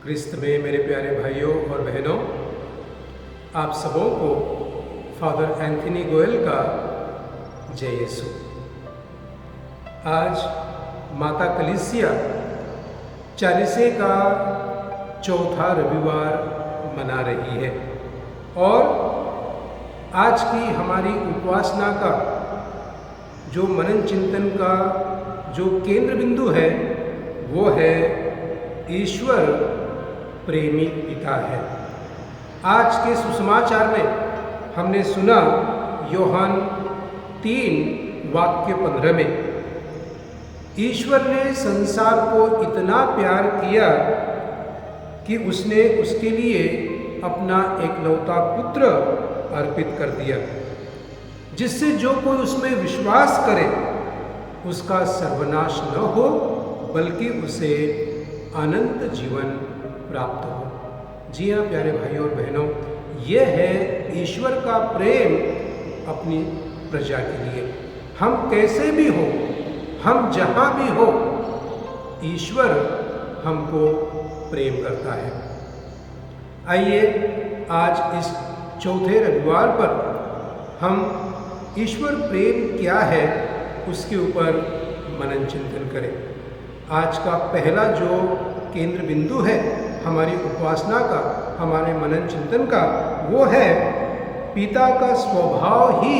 क्रिस्त में मेरे प्यारे भाइयों और बहनों, आप सबों को फादर एंथनी गोयल का जय यीशु। आज माता कलीसिया चालीसे का चौथा रविवार मना रही है और आज की हमारी उपासना का जो मनन चिंतन का जो केंद्र बिंदु है वो है ईश्वर प्रेमी पिता है। आज के सुसमाचार में हमने सुना यूहन्ना 3:15 में ईश्वर ने संसार को इतना प्यार किया कि उसने उसके लिए अपना एकलौता पुत्र अर्पित कर दिया, जिससे जो कोई उसमें विश्वास करे उसका सर्वनाश न हो बल्कि उसे अनंत जीवन प्राप्त हो। जी हाँ प्यारे भाइयों और बहनों, यह है ईश्वर का प्रेम अपनी प्रजा के लिए। हम कैसे भी हो, हम जहाँ भी हो, ईश्वर हमको प्रेम करता है। आइए आज इस चौथे रविवार पर हम ईश्वर प्रेम क्या है उसके ऊपर मनन चिंतन करें। आज का पहला जो केंद्र बिंदु है हमारी उपासना का, हमारे मनन चिंतन का, वो है पिता का स्वभाव ही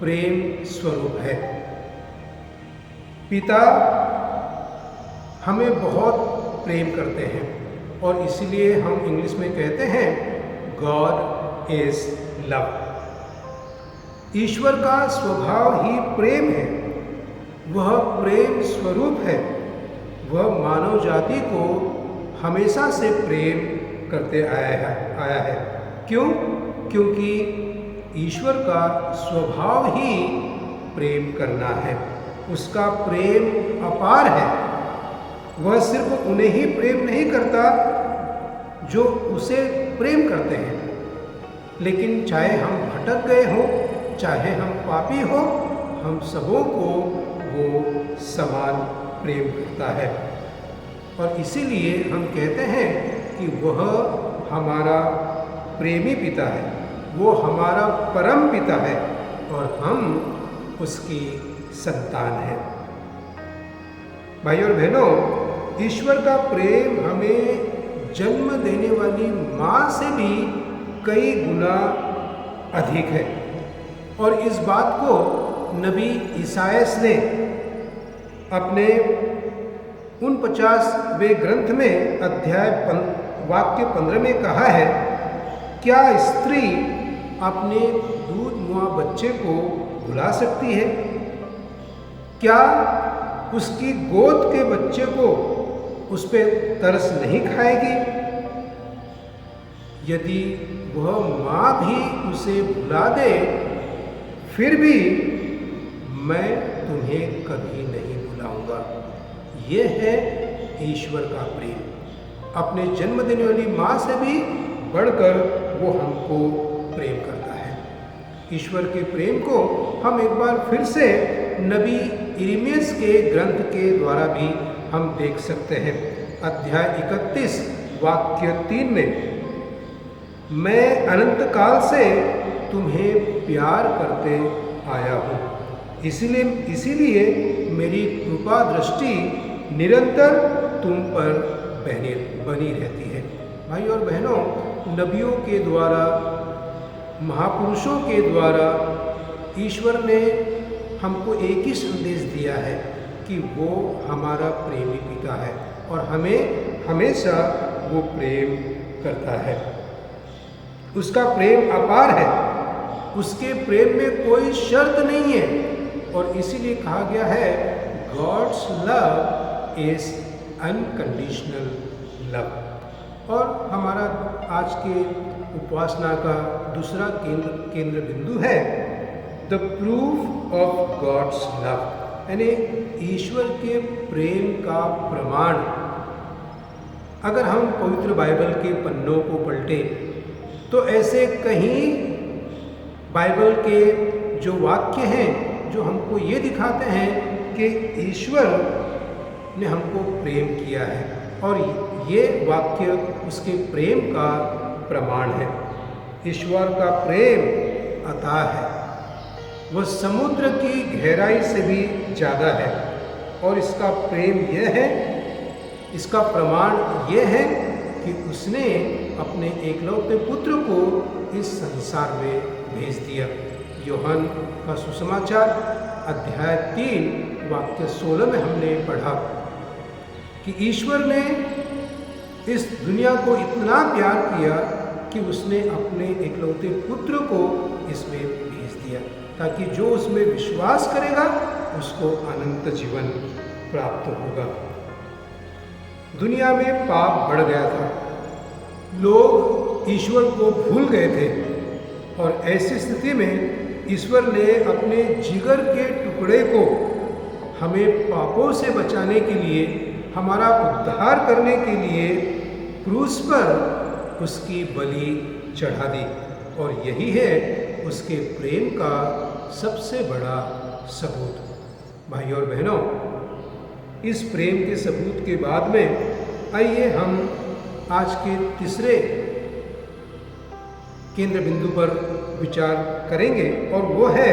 प्रेम स्वरूप है। पिता हमें बहुत प्रेम करते हैं और इसीलिए हम इंग्लिश में कहते हैं गॉड इज लव। ईश्वर का स्वभाव ही प्रेम है, वह प्रेम स्वरूप है। वह मानव जाति को हमेशा से प्रेम करते आया है। क्यों? क्योंकि ईश्वर का स्वभाव ही प्रेम करना है। उसका प्रेम अपार है। वह सिर्फ उन्हें ही प्रेम नहीं करता जो उसे प्रेम करते हैं, लेकिन चाहे हम भटक गए हों, चाहे हम पापी हो, हम सबों को वो समान प्रेम करता है। और इसीलिए हम कहते हैं कि वह हमारा प्रेमी पिता है, वो हमारा परम पिता है और हम उसकी संतान हैं। भाइयों और बहनों, ईश्वर का प्रेम हमें जन्म देने वाली माँ से भी कई गुना अधिक है। और इस बात को नबी ईसायास ने अपने 49वें ग्रंथ में अध्याय वाक्य 15 में कहा है, क्या स्त्री अपने दूध मुआ बच्चे को भुला सकती है? क्या उसकी गोद के बच्चे को उस पर तरस नहीं खाएगी? यदि वह माँ भी उसे भुला दे फिर भी मैं तुम्हें कभी नहीं भुलाऊंगा। यह है ईश्वर का प्रेम। अपने जन्म देने वाली माँ से भी बढ़कर वो हमको प्रेम करता है। ईश्वर के प्रेम को हम एक बार फिर से नबी यिर्मयाह के ग्रंथ के द्वारा भी हम देख सकते हैं। अध्याय 31 वाक्य 3 में, मैं अनंत काल से तुम्हें प्यार करते आया हूँ, इसीलिए मेरी कृपा दृष्टि निरंतर तुम पर बनी रहती है। भाई और बहनों, नबियों के द्वारा, महापुरुषों के द्वारा ईश्वर ने हमको एक ही संदेश दिया है कि वो हमारा प्रेमी पिता है और हमें हमेशा वो प्रेम करता है। उसका प्रेम अपार है, उसके प्रेम में कोई शर्त नहीं है और इसीलिए कहा गया है God's love is unconditional love. और हमारा आज के उपासना का दूसरा केंद्र बिंदु है the proof of God's love, यानी ईश्वर के प्रेम का प्रमाण। अगर हम पवित्र बाइबल के पन्नों को पलटें तो ऐसे कहीं बाइबल के जो वाक्य हैं जो हमको ये दिखाते हैं कि ईश्वर ने हमको प्रेम किया है। और ये वाक्य उसके प्रेम का प्रमाण है। ईश्वर का प्रेम अथाह है, वह समुद्र की गहराई से भी ज़्यादा है। और इसका प्रेम यह है, इसका प्रमाण यह है कि उसने अपने एकलौते पुत्र को इस संसार में भेज दिया। यूहन्ना का सुसमाचार अध्याय 3 वाक्य 16 में हमने पढ़ा कि ईश्वर ने इस दुनिया को इतना प्यार किया कि उसने अपने एकलौते पुत्र को इसमें भेज दिया, ताकि जो उसमें विश्वास करेगा उसको अनंत जीवन प्राप्त होगा। दुनिया में पाप बढ़ गया था, लोग ईश्वर को भूल गए थे, और ऐसी स्थिति में ईश्वर ने अपने जिगर के टुकड़े को हमें पापों से बचाने के लिए, हमारा उद्धार करने के लिए क्रूस पर उसकी बलि चढ़ा दी। और यही है उसके प्रेम का सबसे बड़ा सबूत। भाइयों और बहनों, इस प्रेम के सबूत के बाद में आइए हम आज के तीसरे केंद्र बिंदु पर विचार करेंगे, और वो है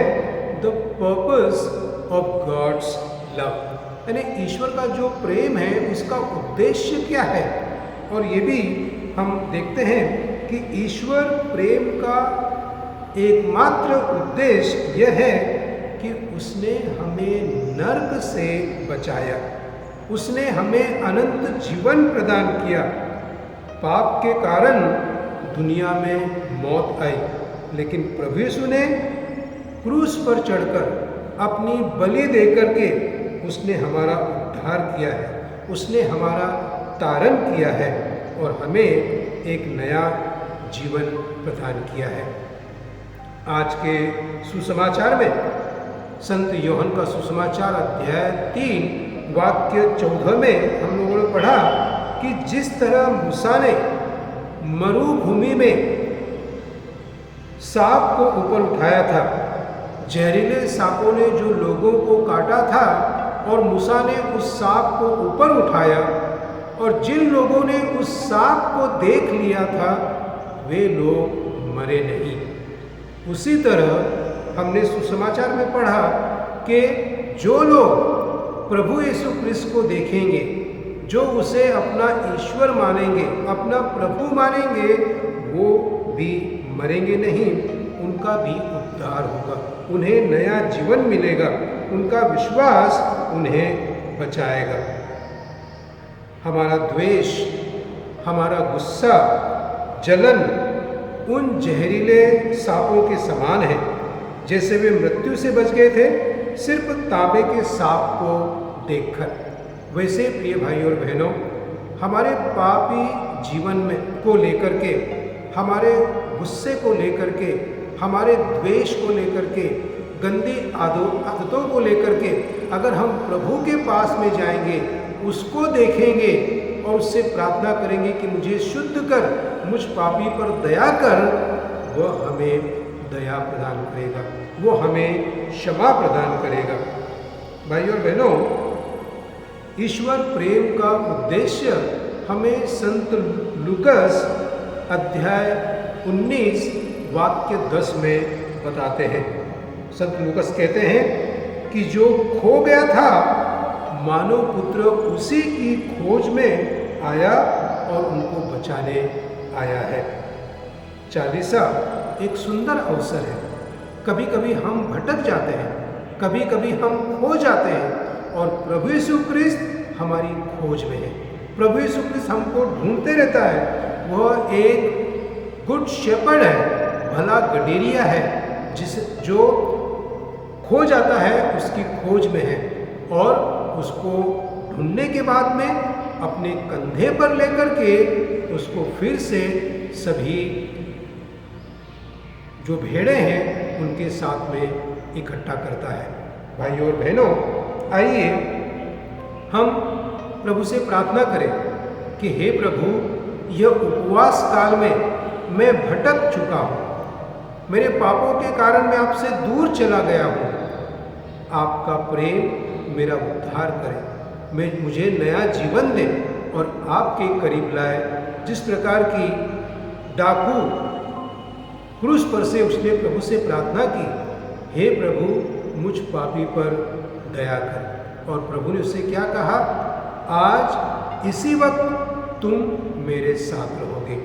the purpose of God's love, यानी ईश्वर का जो प्रेम है उसका उद्देश्य क्या है। और ये भी हम देखते हैं कि ईश्वर प्रेम का एकमात्र उद्देश्य यह है कि उसने हमें नर्क से बचाया, उसने हमें अनंत जीवन प्रदान किया। पाप के कारण दुनिया में मौत आई, लेकिन प्रभु यीशु ने क्रूस पर चढ़कर अपनी बलि देकर के उसने हमारा उद्धार किया है, उसने हमारा तारण किया है और हमें एक नया जीवन प्रदान किया है। आज के सुसमाचार में संत यूहन्ना का सुसमाचार अध्याय 3 वाक्य 14 में हम लोगों ने पढ़ा कि जिस तरह मूसा ने मरुभूमि में सांप को ऊपर उठाया था, जहरीले सांपों ने जो लोगों को काटा था, और मूसा ने उस सांप को ऊपर उठाया, और जिन लोगों ने उस सांप को देख लिया था वे लोग मरे नहीं। उसी तरह हमने सुसमाचार में पढ़ा कि जो लोग प्रभु यीशु क्रिस्त को देखेंगे, जो उसे अपना ईश्वर मानेंगे, अपना प्रभु मानेंगे, वो भी मरेंगे नहीं, उनका भी उद्धार होगा, उन्हें नया जीवन मिलेगा, उनका विश्वास उन्हें बचाएगा। हमारा द्वेष, हमारा गुस्सा, जलन उन जहरीले सांपों के समान है। जैसे वे मृत्यु से बच गए थे सिर्फ तांबे के सांप को देखकर, वैसे प्रिय भाई और बहनों, हमारे पापी जीवन में को लेकर के, हमारे गुस्से को लेकर के, हमारे द्वेष को लेकर के, गंदी आदतों को लेकर के अगर हम प्रभु के पास में जाएंगे, उसको देखेंगे और उससे प्रार्थना करेंगे कि मुझे शुद्ध कर, मुझ पापी पर दया कर, वह हमें दया प्रदान करेगा, वो हमें क्षमा प्रदान करेगा। भाइयों और बहनों, ईश्वर प्रेम का उद्देश्य हमें संत लूकस अध्याय 19 वाक्य 10 में बताते हैं। संत लूकस कहते हैं कि जो खो गया था मानव पुत्र उसी की खोज में आया और उनको बचाने आया है। चालीसा एक सुंदर अवसर है। कभी कभी हम भटक जाते हैं, कभी कभी हम खो जाते हैं, और प्रभु यीशु क्रिस्त हमारी खोज में है। प्रभु यीशु क्रिस्त हमको ढूंढते रहता है। वह एक गुड शेपर्ड है, भला गडेरिया है, जो खो जाता है उसकी खोज में है, और उसको ढूंढने के बाद में अपने कंधे पर लेकर के उसको फिर से सभी जो भेड़े हैं उनके साथ में इकट्ठा करता है। भाइयों और बहनों, आइए हम प्रभु से प्रार्थना करें कि हे प्रभु, यह उपवास काल में मैं भटक चुका हूँ, मेरे पापों के कारण मैं आपसे दूर चला गया हूँ। आपका प्रेम मेरा उद्धार करे, मुझे नया जीवन दे, और आपके करीब लाए। जिस प्रकार की डाकू क्रूस पर से उसने प्रभु से प्रार्थना की, हे प्रभु मुझ पापी पर दया कर। और प्रभु ने उससे क्या कहा? आज इसी वक्त तुम मेरे साथ रहोगे।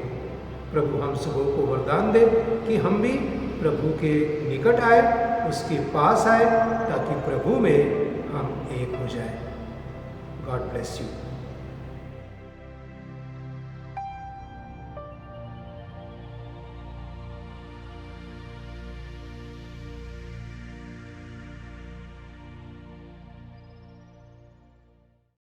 प्रभु हम सबों को वरदान दे कि हम भी प्रभु के निकट आए, उसके पास आए, ताकि प्रभु में हम एक हो जाए। God bless you.